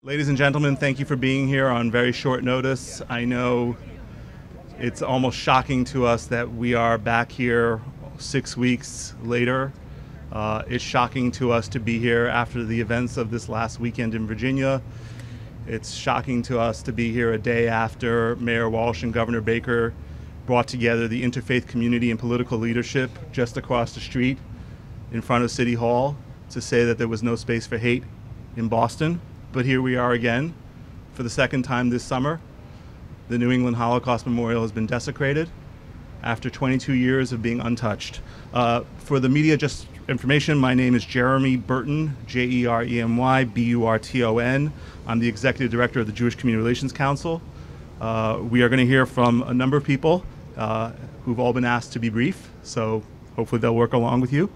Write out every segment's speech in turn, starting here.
Ladies and gentlemen, thank you for being here on very short notice. I know it's almost shocking to us that we are back here 6 weeks later. It's shocking to us to be here after the events of this last weekend in Virginia. It's shocking to us to be here a day after Mayor Walsh and Governor Baker brought together the interfaith community and political leadership just across the street in front of City Hall to say that there was no space for hate in Boston. But here we are again for the second time this summer. The New England Holocaust Memorial has been desecrated after 22 years of being untouched. For the media, just information, my name is Jeremy Burton, Jeremy Burton. I'm the Executive Director of the Jewish Community Relations Council. We are going to hear from a number of people who've all been asked to be brief, so hopefully they'll work along with you.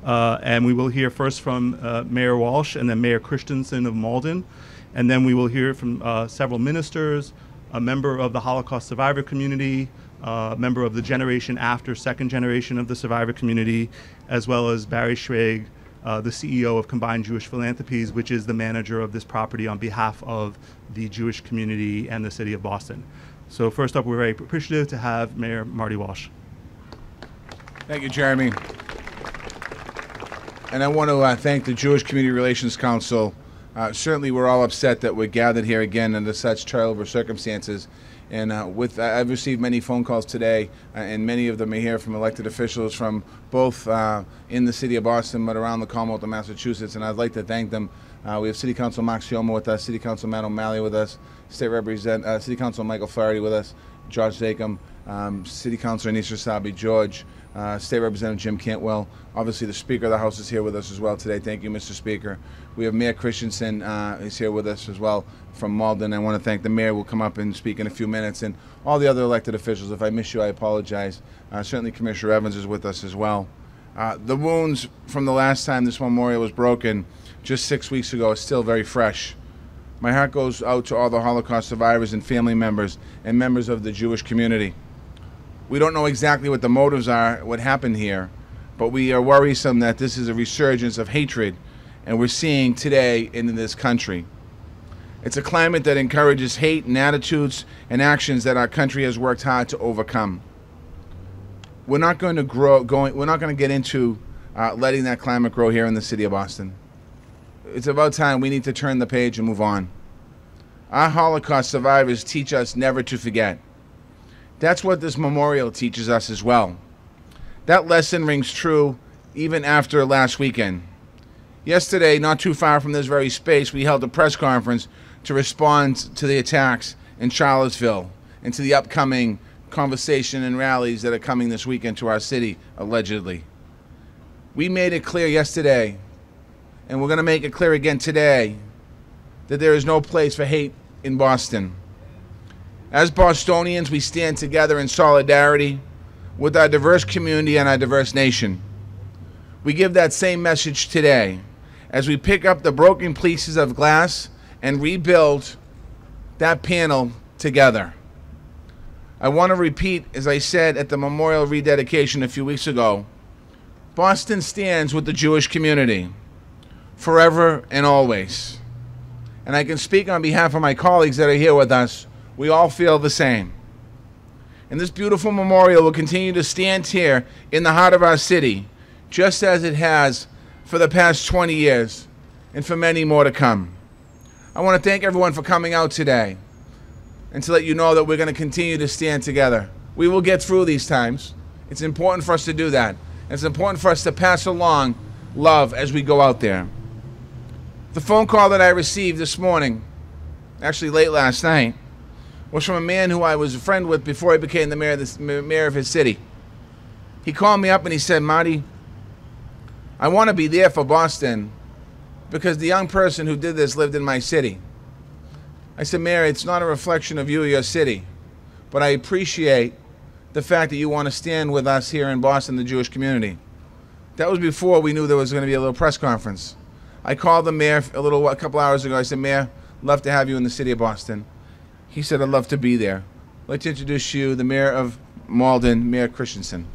And we will hear first from Mayor Walsh and then Mayor Christensen of Malden. And then we will hear from several ministers, a member of the Holocaust survivor community, a member of the generation after, second generation of the survivor community, as well as Barry Schraeg, the CEO of Combined Jewish Philanthropies, which is the manager of this property on behalf of the Jewish community and the city of Boston. So first up, we're very appreciative to have Mayor Marty Walsh. Thank you, Jeremy. And I want to thank the Jewish Community Relations Council. Certainly we're all upset that we're gathered here again under such terrible circumstances. And I've received many phone calls today, and many of them are here from elected officials from both in the city of Boston, but around the Commonwealth of Massachusetts, and I'd like to thank them. We have City Council Mark Sioma with us, City Council Matt O'Malley with us, City Council Michael Flaherty with us, George Zakem, City Councilor Anisha Sabi George, State Representative Jim Cantwell. Obviously, the Speaker of the House is here with us as well today. Thank you, Mr. Speaker. We have Mayor Christensen is here with us as well from Malden. I want to thank the Mayor. Will come up and speak in a few minutes, and all the other elected officials. If I miss you, I apologize. Certainly, Commissioner Evans is with us as well. The wounds from the last time this memorial was broken just 6 weeks ago are still very fresh. My heart goes out to all the Holocaust survivors and family members and members of the Jewish community. We don't know exactly what the motives are, what happened here, but we are worrisome that this is a resurgence of hatred, and we're seeing today in this country. It's a climate that encourages hate and attitudes and actions that our country has worked hard to overcome. We're not going to we're not going to get into letting that climate grow here in the city of Boston. It's about time we need to turn the page and move on. Our Holocaust survivors teach us never to forget. That's what this memorial teaches us as well. That lesson rings true even after last weekend. Yesterday, not too far from this very space, we held a press conference to respond to the attacks in Charlottesville and to the upcoming conversation and rallies that are coming this weekend to our city, allegedly. We made it clear yesterday, and we're going to make it clear again today, that there is no place for hate in Boston. As Bostonians, we stand together in solidarity with our diverse community and our diverse nation. We give that same message today as we pick up the broken pieces of glass and rebuild that panel together. I want to repeat, as I said at the memorial rededication a few weeks ago, Boston stands with the Jewish community forever and always. And I can speak on behalf of my colleagues that are here with us. We all feel the same. And this beautiful memorial will continue to stand here in the heart of our city, just as it has for the past 20 years, and for many more to come. I want to thank everyone for coming out today, and to let you know that we're going to continue to stand together. We will get through these times. It's important for us to do that. It's important for us to pass along love as we go out there. The phone call that I received this morning, actually late last night, was from a man who I was a friend with before he became the mayor of his city. He called me up and he said, "Marty, I want to be there for Boston because the young person who did this lived in my city." I said, "Mayor, it's not a reflection of you or your city, but I appreciate the fact that you want to stand with us here in Boston, the Jewish community." That was before we knew there was going to be a little press conference. I called the mayor a couple hours ago. I said, "Mayor, love to have you in the city of Boston." He said, "I'd love to be there." I'd like to introduce you, the Mayor of Malden, Mayor Christensen.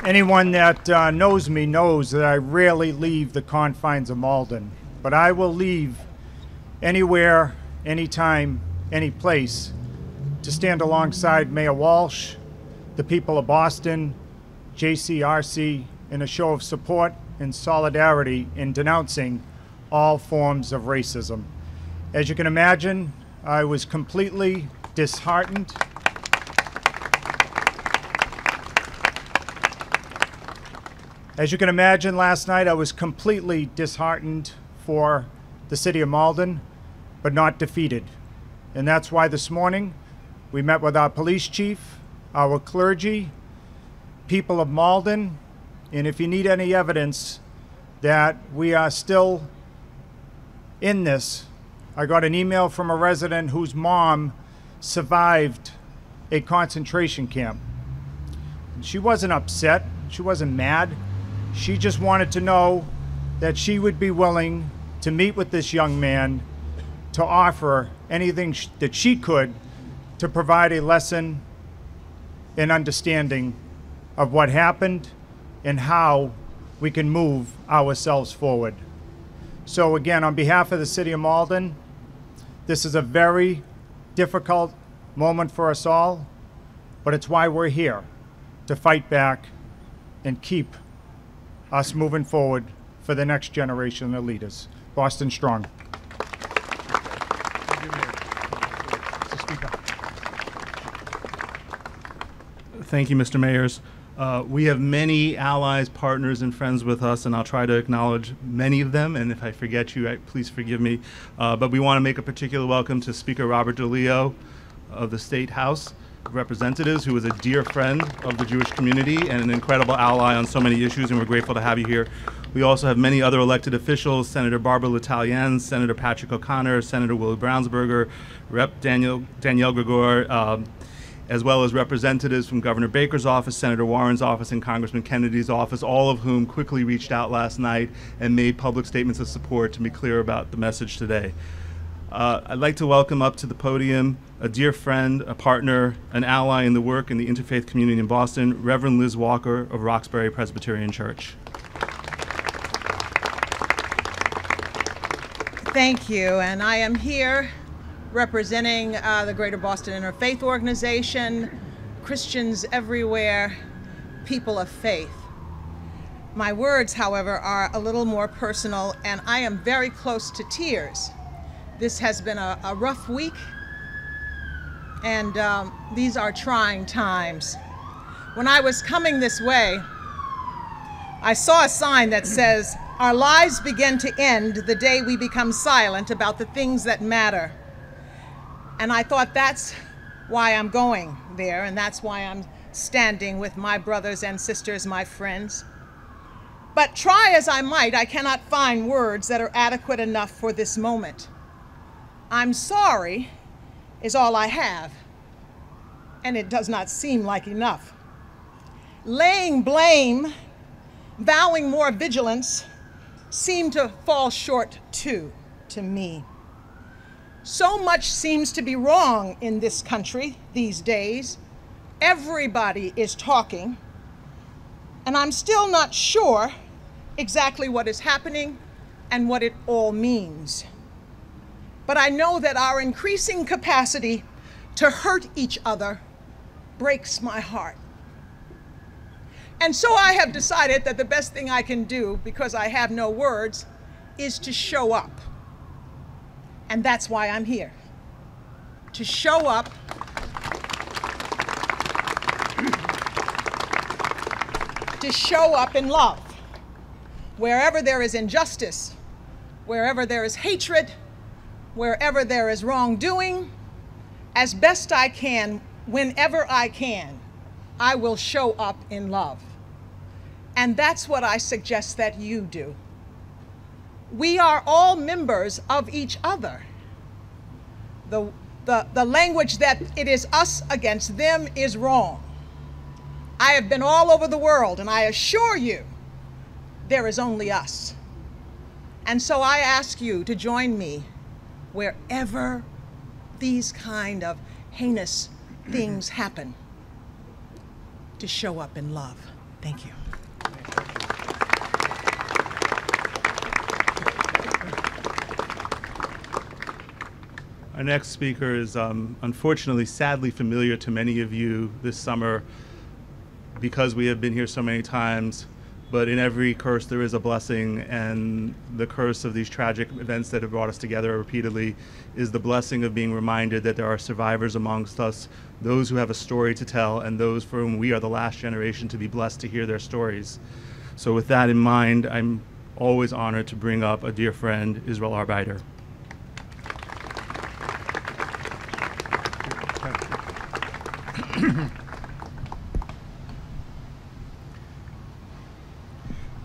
Anyone that knows me knows that I rarely leave the confines of Malden, but I will leave anywhere, anytime, any place to stand alongside Mayor Walsh, the people of Boston, JCRC, in a show of support and solidarity in denouncing all forms of racism. As you can imagine, I was completely disheartened. As you can imagine, last night I was completely disheartened for the city of Malden, but not defeated. And that's why this morning we met with our police chief, our clergy, people of Malden, and if you need any evidence that we are still in this, I got an email from a resident whose mom survived a concentration camp. She wasn't upset, she wasn't mad. She just wanted to know that she would be willing to meet with this young man to offer anything that she could to provide a lesson in understanding of what happened and how we can move ourselves forward. So again, on behalf of the city of Malden, this is a very difficult moment for us all, but it's why we're here, to fight back and keep us moving forward for the next generation of leaders. Boston strong. Thank you, Mr. Mayers. We have many allies, partners, and friends with us, and I'll try to acknowledge many of them, and if I forget you, please forgive me. But we want to make a particular welcome to Speaker Robert DeLeo of the State House of Representatives, who is a dear friend of the Jewish community and an incredible ally on so many issues, and we're grateful to have you here. We also have many other elected officials: Senator Barbara L'Italienne, Senator Patrick O'Connor, Senator Willie Brownsberger, Rep. Danielle Gregor, as well as representatives from Governor Baker's office, Senator Warren's office, and Congressman Kennedy's office, all of whom quickly reached out last night and made public statements of support to be clear about the message today. I'd like to welcome up to the podium a dear friend, a partner, an ally in the work in the interfaith community in Boston, Reverend Liz Walker of Roxbury Presbyterian Church. Thank you, and I am here representing the Greater Boston Interfaith Organization, Christians everywhere, people of faith. My words, however, are a little more personal, and I am very close to tears. This has been a rough week, and these are trying times. When I was coming this way, I saw a sign that says, "Our lives begin to end the day we become silent about the things that matter." And I thought, that's why I'm going there, and that's why I'm standing with my brothers and sisters, my friends. But try as I might, I cannot find words that are adequate enough for this moment. I'm sorry is all I have, and it does not seem like enough. Laying blame, vowing more vigilance, seem to fall short too, to me. So much seems to be wrong in this country these days. Everybody is talking, and I'm still not sure exactly what is happening and what it all means. But I know that our increasing capacity to hurt each other breaks my heart. And so I have decided that the best thing I can do, because I have no words, is to show up. And that's why I'm here. To show up in love. Wherever there is injustice, wherever there is hatred, wherever there is wrongdoing, as best I can, whenever I can, I will show up in love. And that's what I suggest that you do. We are all members of each other. The language that it is us against them is wrong. I have been all over the world, and I assure you, there is only us. And so I ask you to join me wherever these kind of heinous things happen, to show up in love. Thank you. Our next speaker is unfortunately, sadly familiar to many of you this summer because we have been here so many times. But in every curse, there is a blessing, and the curse of these tragic events that have brought us together repeatedly is the blessing of being reminded that there are survivors amongst us, those who have a story to tell, and those for whom we are the last generation to be blessed to hear their stories. So with that in mind, I'm always honored to bring up a dear friend, Israel Arbeiter.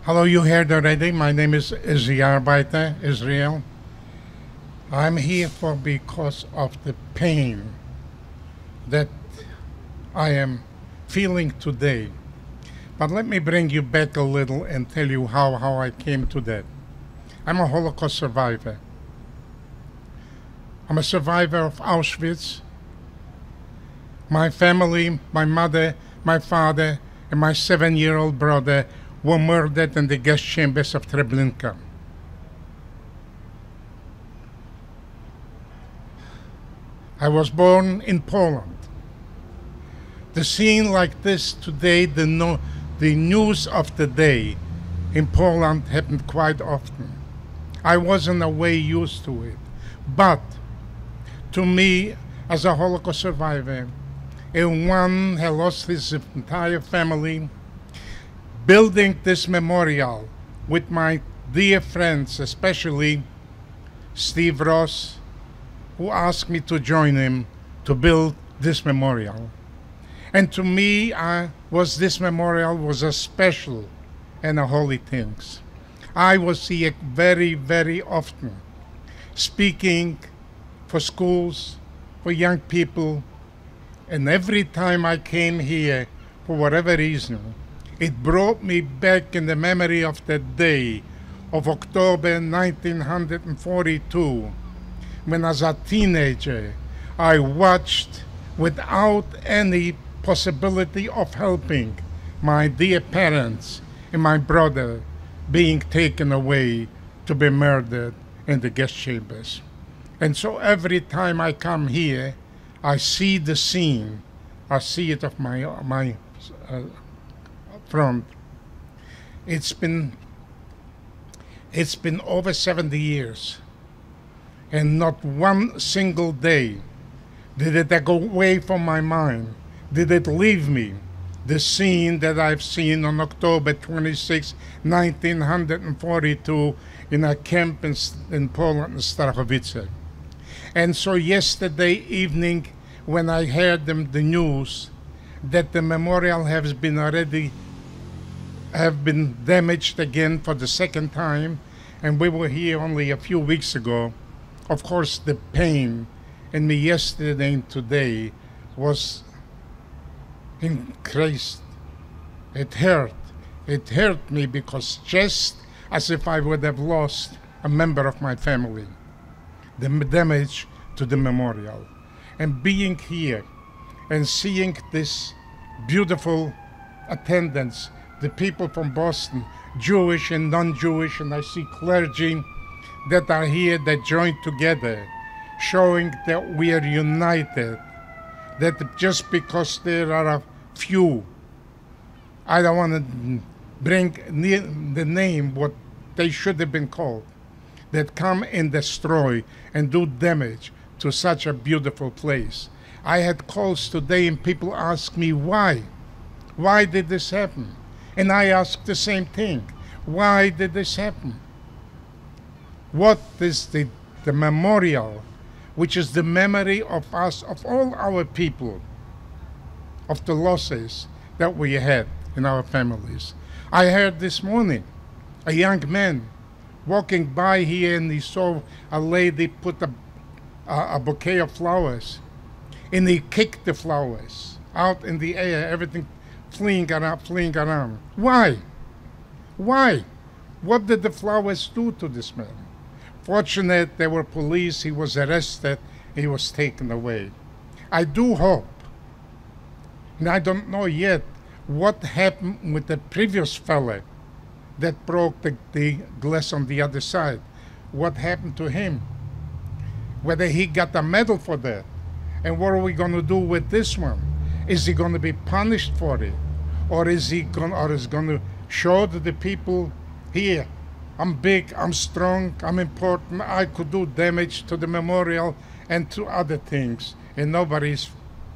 Hello, you heard already. My name is Israel. I'm here because of the pain that I am feeling today. But let me bring you back a little and tell you how I came to that. I'm a Holocaust survivor. I'm a survivor of Auschwitz. My family, my mother, my father, and my 7-year-old brother were murdered in the gas chambers of Treblinka. I was born in Poland. The scene like this today, the news of the day in Poland happened quite often. I wasn't in a way used to it. But to me, as a Holocaust survivor, and one had lost his entire family, building this memorial with my dear friends, especially Steve Ross, who asked me to join him to build this memorial. And to me, this memorial was a special and a holy thing. I was here very, very often, speaking for schools, for young people, and every time I came here, for whatever reason, it brought me back in the memory of that day of October 1942, when as a teenager I watched without any possibility of helping my dear parents and my brother being taken away to be murdered in the gas chambers. And so every time I come here, I see the scene, I see it of my front. It's been over 70 years, and not one single day did it go away from my mind, did it leave me, the scene that I've seen on October 26, 1942 in a camp in Poland, in Strachowice. And so yesterday evening, when I heard the news that the memorial has been damaged again for the second time, and we were here only a few weeks ago, of course the pain in me yesterday and today was increased. It hurt me, because just as if I would have lost a member of my family, the damage to the memorial. And being here and seeing this beautiful attendance, the people from Boston, Jewish and non-Jewish, and I see clergy that are here, that joined together, showing that we are united, that just because there are a few, I don't want to bring the name what they should have been called, that come and destroy and do damage to such a beautiful place. I had calls today and people ask me why. Why did this happen? And I asked the same thing. Why did this happen? What is the memorial, which is the memory of us, of all our people, of the losses that we had in our families. I heard this morning a young man walking by here, and he saw a lady put a bouquet of flowers, and he kicked the flowers out in the air, everything fleeing around. Why? Why? What did the flowers do to this man? Fortunate there were police, he was arrested, he was taken away. I do hope, and I don't know yet what happened with the previous fella that broke the glass on the other side. What happened to him? Whether he got a medal for that. And what are we going to do with this one? Is he going to be punished for it? Or is he going to show to the people, here, I'm big, I'm strong, I'm important, I could do damage to the memorial and to other things, and nobody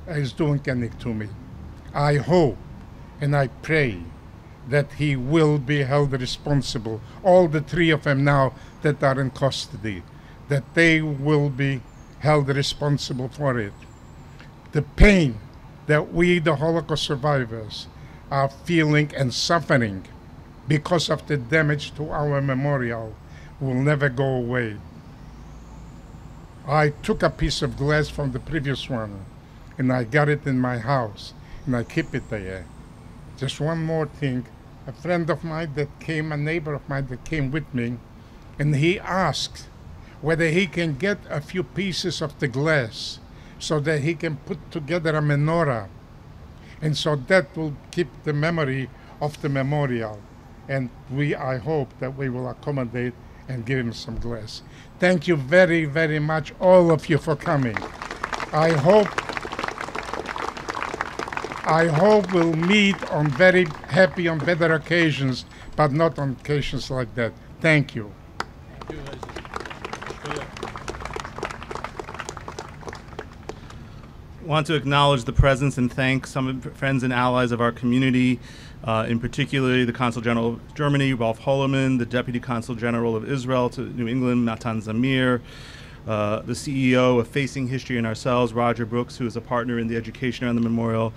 is doing anything to me. I hope and I pray that he will be held responsible, all the three of them now that are in custody, that they will be held responsible for it. The pain that we, the Holocaust survivors, are feeling and suffering because of the damage to our memorial will never go away. I took a piece of glass from the previous one and I got it in my house and I keep it there. Just one more thing. A friend of mine that came, a neighbor of mine that came with me, and he asked whether he can get a few pieces of the glass so that he can put together a menorah. And so that will keep the memory of the memorial. And I hope that we will accommodate and give him some glass. Thank you very, very much, all of you, for coming. I hope we'll meet on very happy, on better occasions, but not on occasions like that. Thank you. I want to acknowledge the presence and thank some friends and allies of our community, in particular the Consul General of Germany, Rolf Holloman, the Deputy Consul General of Israel to New England, Natan Zamir, the CEO of Facing History and Ourselves, Roger Brooks, who is a partner in the education around the memorial,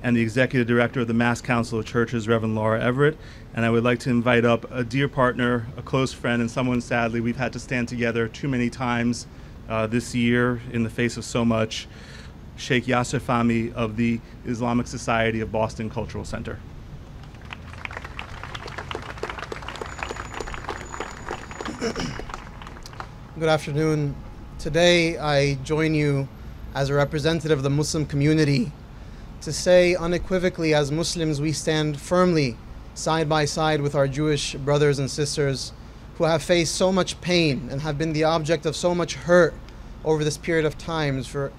and the Executive Director of the Mass Council of Churches, Reverend Laura Everett. And I would like to invite up a dear partner, a close friend, and someone, sadly, we've had to stand together too many times this year in the face of so much, Sheikh Yasser Fahmy of the Islamic Society of Boston Cultural Center. Good afternoon. Today I join you as a representative of the Muslim community to say unequivocally, as Muslims, we stand firmly side by side with our Jewish brothers and sisters who have faced so much pain and have been the object of so much hurt over this period of time. For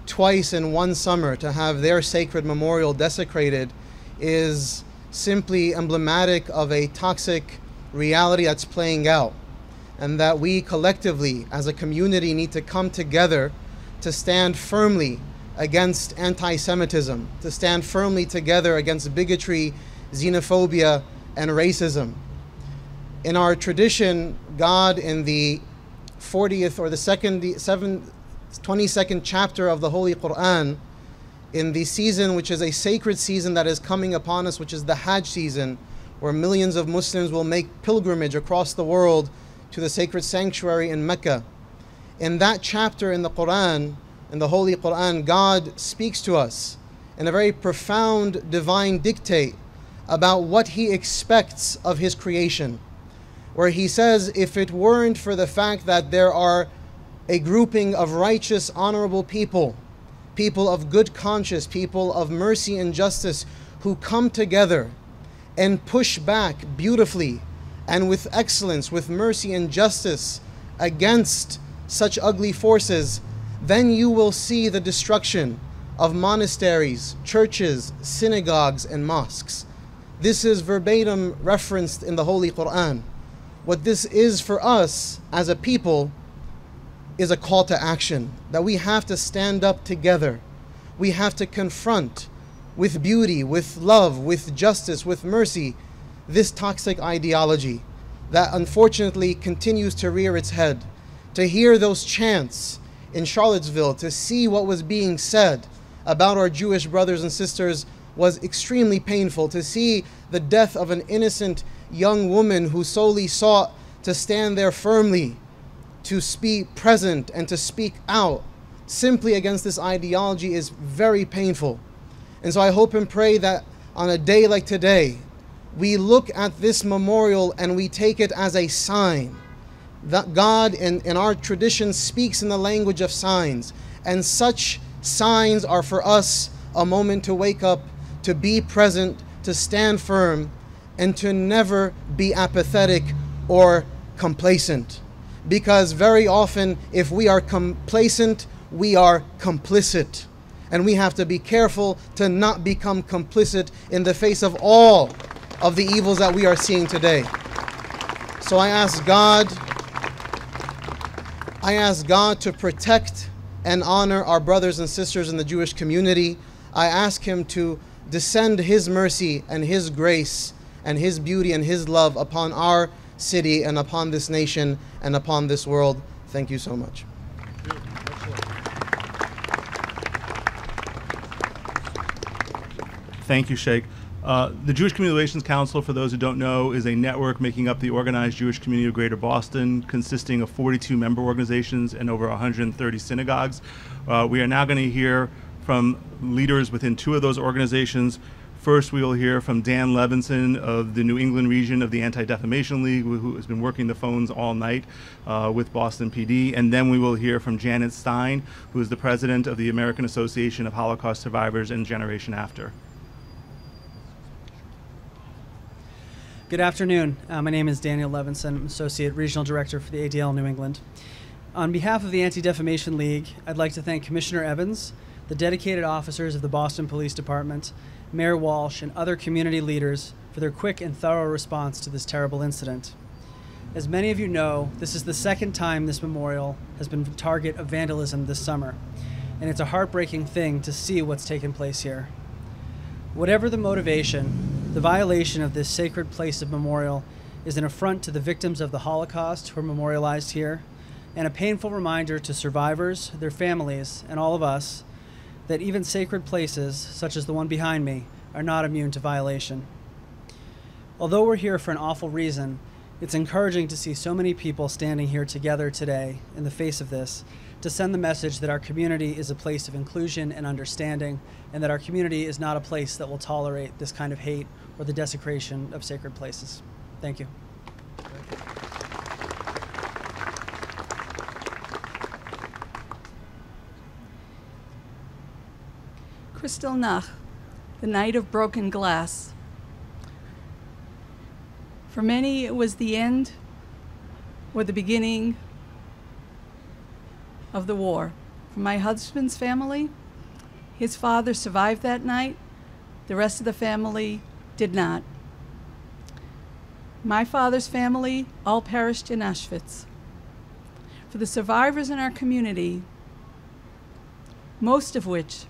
twice in one summer to have their sacred memorial desecrated is simply emblematic of a toxic reality that's playing out, and that we collectively as a community need to come together to stand firmly against anti-Semitism, to stand firmly together against bigotry, xenophobia, and racism. In our tradition, God, in the 40th or the 22nd chapter of the Holy Quran, in the season which is a sacred season that is coming upon us, which is the Hajj season, where millions of Muslims will make pilgrimage across the world to the sacred sanctuary in Mecca. In that chapter in the Quran, in the Holy Quran, God speaks to us in a very profound divine dictate about what He expects of His creation, where He says, if it weren't for the fact that there are a grouping of righteous, honorable people, people of good conscience, people of mercy and justice, who come together and push back beautifully and with excellence, with mercy and justice against such ugly forces, then you will see the destruction of monasteries, churches, synagogues, and mosques. This is verbatim referenced in the Holy Quran. What this is for us as a people is a call to action, that we have to stand up together. We have to confront with beauty, with love, with justice, with mercy, this toxic ideology that unfortunately continues to rear its head. To hear those chants in Charlottesville, to see what was being said about our Jewish brothers and sisters was extremely painful. To see the death of an innocent young woman who solely sought to stand there firmly, to be present and to speak out simply against this ideology is very painful. And so I hope and pray that on a day like today, we look at this memorial and we take it as a sign that God in our tradition speaks in the language of signs. And such signs are for us a moment to wake up, to be present, to stand firm and to never be apathetic or complacent. Because very often, if we are complacent, we are complicit. And we have to be careful to not become complicit in the face of all of the evils that we are seeing today. So I ask God to protect and honor our brothers and sisters in the Jewish community. I ask Him to descend His mercy and His grace and His beauty and His love upon our city and upon this nation and upon this world. Thank you so much. Thank you, Sheikh. The Jewish Community Relations Council, for those who don't know, is a network making up the organized Jewish community of Greater Boston, consisting of 42 member organizations and over 130 synagogues. We are now going to hear from leaders within 2 of those organizations. First, we will hear from Dan Levinson of the New England region of the Anti-Defamation League, who has been working the phones all night with Boston PD. And then we will hear from Janet Stein, who is the president of the American Association of Holocaust Survivors and Generation After. Good afternoon. My name is Daniel Levinson. I'm Associate Regional Director for the ADL New England. On behalf of the Anti-Defamation League, I'd like to thank Commissioner Evans, the dedicated officers of the Boston Police Department, Mayor Walsh, and other community leaders for their quick and thorough response to this terrible incident. As many of you know, this is the second time this memorial has been the target of vandalism this summer, and it's a heartbreaking thing to see what's taken place here. Whatever the motivation, the violation of this sacred place of memorial is an affront to the victims of the Holocaust who are memorialized here, and a painful reminder to survivors, their families, and all of us that even sacred places, such as the one behind me, are not immune to violation. Although we're here for an awful reason, it's encouraging to see so many people standing here together today in the face of this, to send the message that our community is a place of inclusion and understanding, and that our community is not a place that will tolerate this kind of hate or the desecration of sacred places. Thank you. Kristallnacht, the night of broken glass. For many, it was the end or the beginning of the war. For my husband's family, his father survived that night. The rest of the family did not. My father's family all perished in Auschwitz. For the survivors in our community, most of which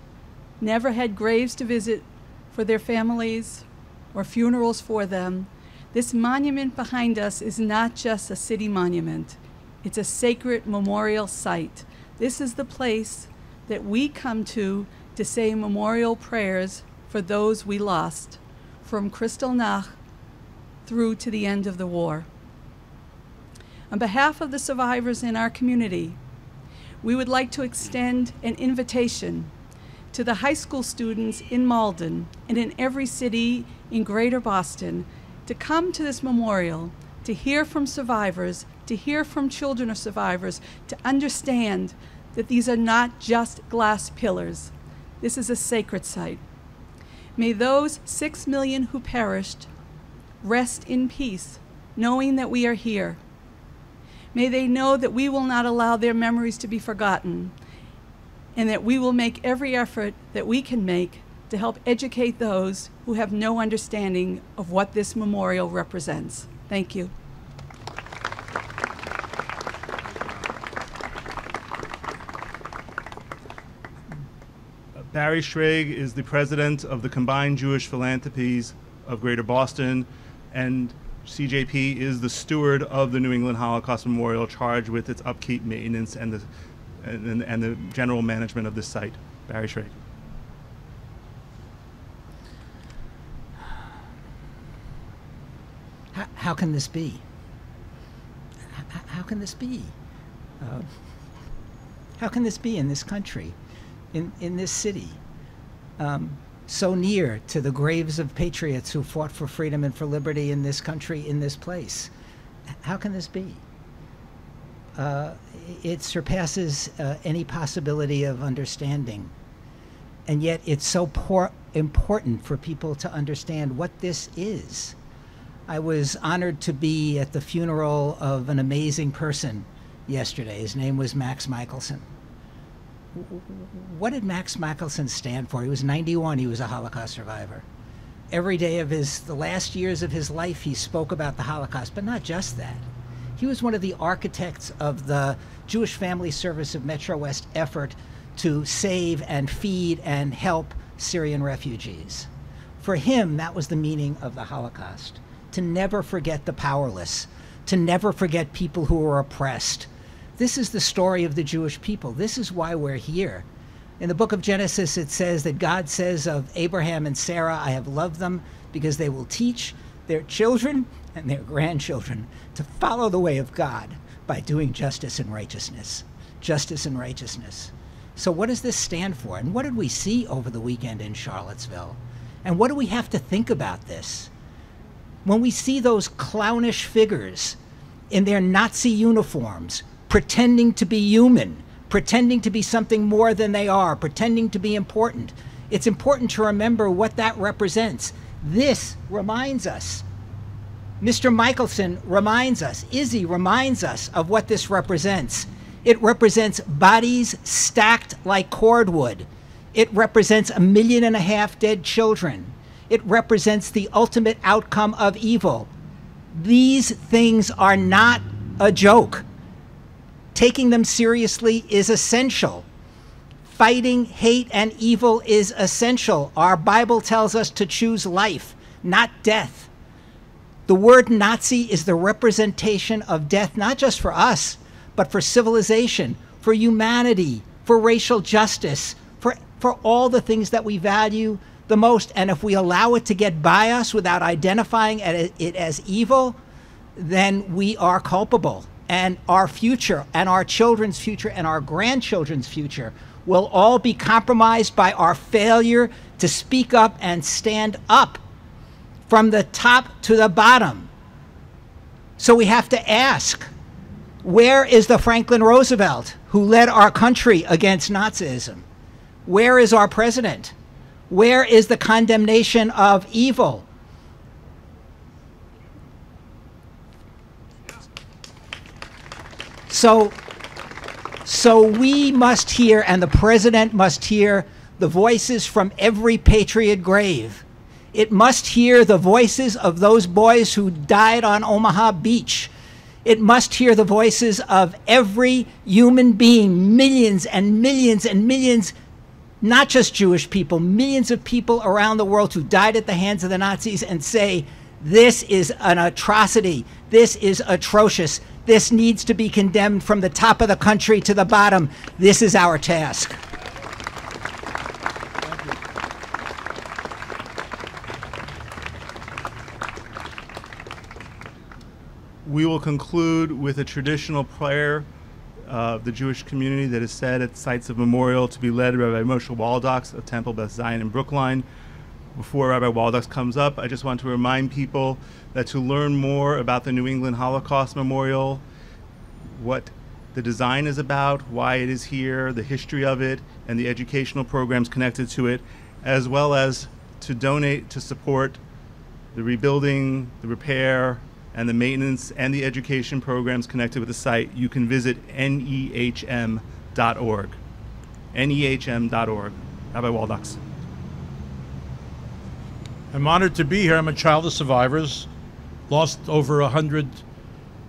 never had graves to visit for their families or funerals for them, this monument behind us is not just a city monument. It's a sacred memorial site. This is the place that we come to say memorial prayers for those we lost, from Kristallnacht through to the end of the war. On behalf of the survivors in our community, we would like to extend an invitation to the high school students in Malden and in every city in Greater Boston to come to this memorial, to hear from survivors, to hear from children of survivors, to understand that these are not just glass pillars. This is a sacred site. May those 6 million who perished rest in peace, knowing that we are here. May they know that we will not allow their memories to be forgotten, and that we will make every effort that we can make to help educate those who have no understanding of what this memorial represents. Thank you. Barry Schrage is the president of the Combined Jewish Philanthropies of Greater Boston, and CJP is the steward of the New England Holocaust Memorial, charged with its upkeep, maintenance, and the general management of this site. Barry Schrage. How can this be? How can this be? How can this be in this country, in this city, so near to the graves of patriots who fought for freedom and for liberty in this country, in this place? How can this be? It surpasses any possibility of understanding, and yet it's so important for people to understand what this is. I was honored to be at the funeral of an amazing person yesterday. His name was Max Michelson. What did Max Michelson stand for? He was 91. He was a Holocaust survivor. Every day of the last years of his life, he spoke about the Holocaust, but not just that. He was one of the architects of the Jewish Family Service of Metro West effort to save and feed and help Syrian refugees. For him, that was the meaning of the Holocaust, to never forget the powerless, to never forget people who were oppressed. This is the story of the Jewish people. This is why we're here. In the book of Genesis, it says that God says of Abraham and Sarah, I have loved them because they will teach their children and their grandchildren to follow the way of God by doing justice and righteousness. Justice and righteousness. So what does this stand for? And what did we see over the weekend in Charlottesville? And what do we have to think about this? When we see those clownish figures in their Nazi uniforms, pretending to be human, pretending to be something more than they are, pretending to be important, it's important to remember what that represents. This reminds us. Mr. Michelson reminds us, Izzy reminds us of what this represents. It represents bodies stacked like cordwood. It represents 1.5 million dead children. It represents the ultimate outcome of evil. These things are not a joke. Taking them seriously is essential. Fighting hate and evil is essential. Our Bible tells us to choose life, not death. The word Nazi is the representation of death, not just for us, but for civilization, for humanity, for racial justice, for all the things that we value the most. And if we allow it to get by us without identifying it as evil, then we are culpable. And our future, and our children's future, and our grandchildren's future will all be compromised by our failure to speak up and stand up from the top to the bottom. So we have to ask, where is the Franklin Roosevelt who led our country against Nazism? Where is our president? Where is the condemnation of evil? So we must hear, and the president must hear, the voices from every patriot grave. It must hear the voices of those boys who died on Omaha Beach. It must hear the voices of every human being, millions and millions and millions, not just Jewish people, millions of people around the world who died at the hands of the Nazis, and say, this is an atrocity. This is atrocious. This needs to be condemned from the top of the country to the bottom. This is our task. We will conclude with a traditional prayer of the Jewish community that is said at sites of memorial, to be led by Rabbi Moshe Waldox of Temple Beth Zion in Brookline. Before Rabbi Waldox comes up, I just want to remind people that to learn more about the New England Holocaust Memorial, what the design is about, why it is here, the history of it, and the educational programs connected to it, as well as to donate to support the rebuilding, the repair, and the maintenance and the education programs connected with the site, you can visit nehm.org. nehm.org. Rabbi Waldox. I'm honored to be here. I'm a child of survivors. Lost over 100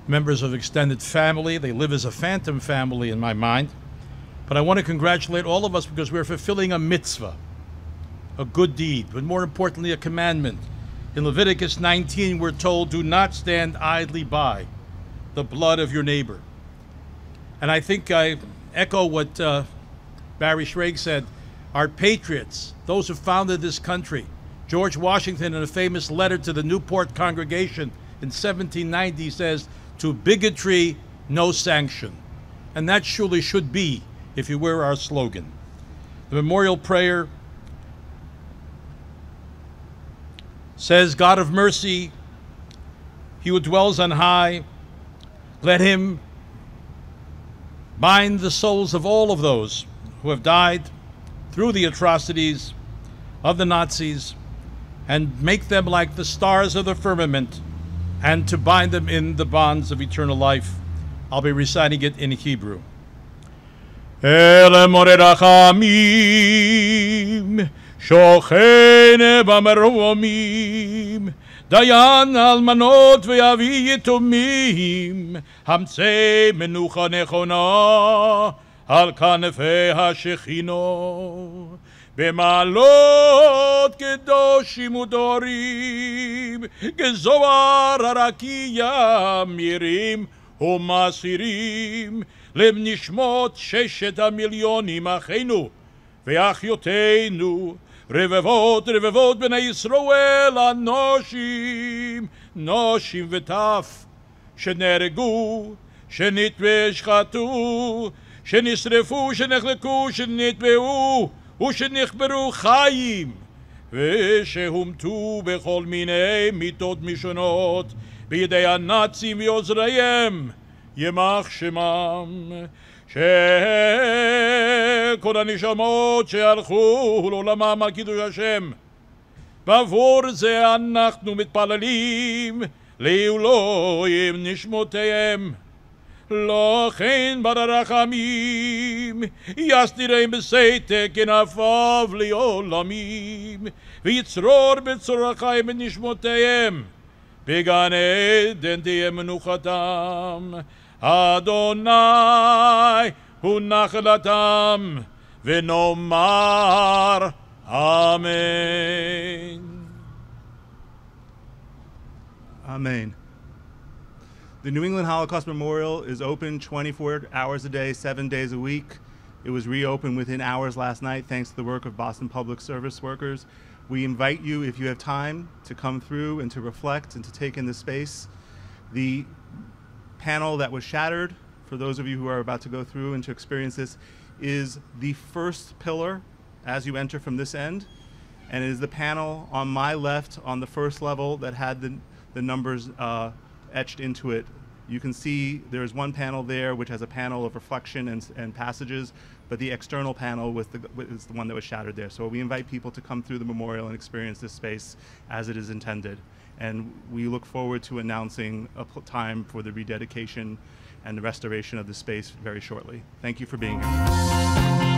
members of extended family. They live as a phantom family in my mind. But I want to congratulate all of us because we're fulfilling a mitzvah, a good deed, but more importantly, a commandment. In Leviticus 19, we're told, do not stand idly by the blood of your neighbor. And I think I echo what Barry Schrage said. Our patriots, those who founded this country, George Washington, in a famous letter to the Newport congregation in 1790, says, to bigotry, no sanction. And that surely should be, if you were, our slogan. The memorial prayer says, God of mercy, he who dwells on high, let him bind the souls of all of those who have died through the atrocities of the Nazis and make them like the stars of the firmament, and to bind them in the bonds of eternal life. I'll be reciting it in Hebrew. El more rachamim, shochen b'maromim, dayan almanot ve'avi yetomim, hamtzei menucha nechona, al kanefei hashechino. במעלות קדושים ודורים, כזוהר הרקיע מירים ומסירים, לנשמות 6 המיליונים אחינו ואחיותינו, רבבות רבבות בני ישראל הנושים, נושים וטף, שנהרגו, שנשחטו, שנשרפו, שנחלקו, שנטבעו, ושנחברו חיים, ושהומתו בכל מיני מיתות משונות בידי הנאצים ועוזריהם, ימח שמם, שכל הנשמות שהלכו לעולמם על קידוש השם. בעבור זה אנחנו מתפללים לעילוי נשמותיהם. לכן ברחמים יסתירם בסתר כנפיו לעולמים, ויצרור בצרור החיים בנשמותיהם, בגן עדן תהיה מנוחתם. אדוני הוא נחלתם, ונאמר אמן. Amen. The New England Holocaust Memorial is open 24 hours a day, 7 days a week. It was reopened within hours last night thanks to the work of Boston Public Service workers. We invite you, if you have time, to come through and to reflect and to take in the space. The panel that was shattered, for those of you who are about to go through and to experience this, is the first pillar as you enter from this end, and it is the panel on my left on the first level that had the numbers etched into it. You can see there's one panel there which has a panel of reflection and passages, but the external panel is the one that was shattered there. So we invite people to come through the memorial and experience this space as it is intended. And we look forward to announcing a time for the rededication and the restoration of the space very shortly. Thank you for being here.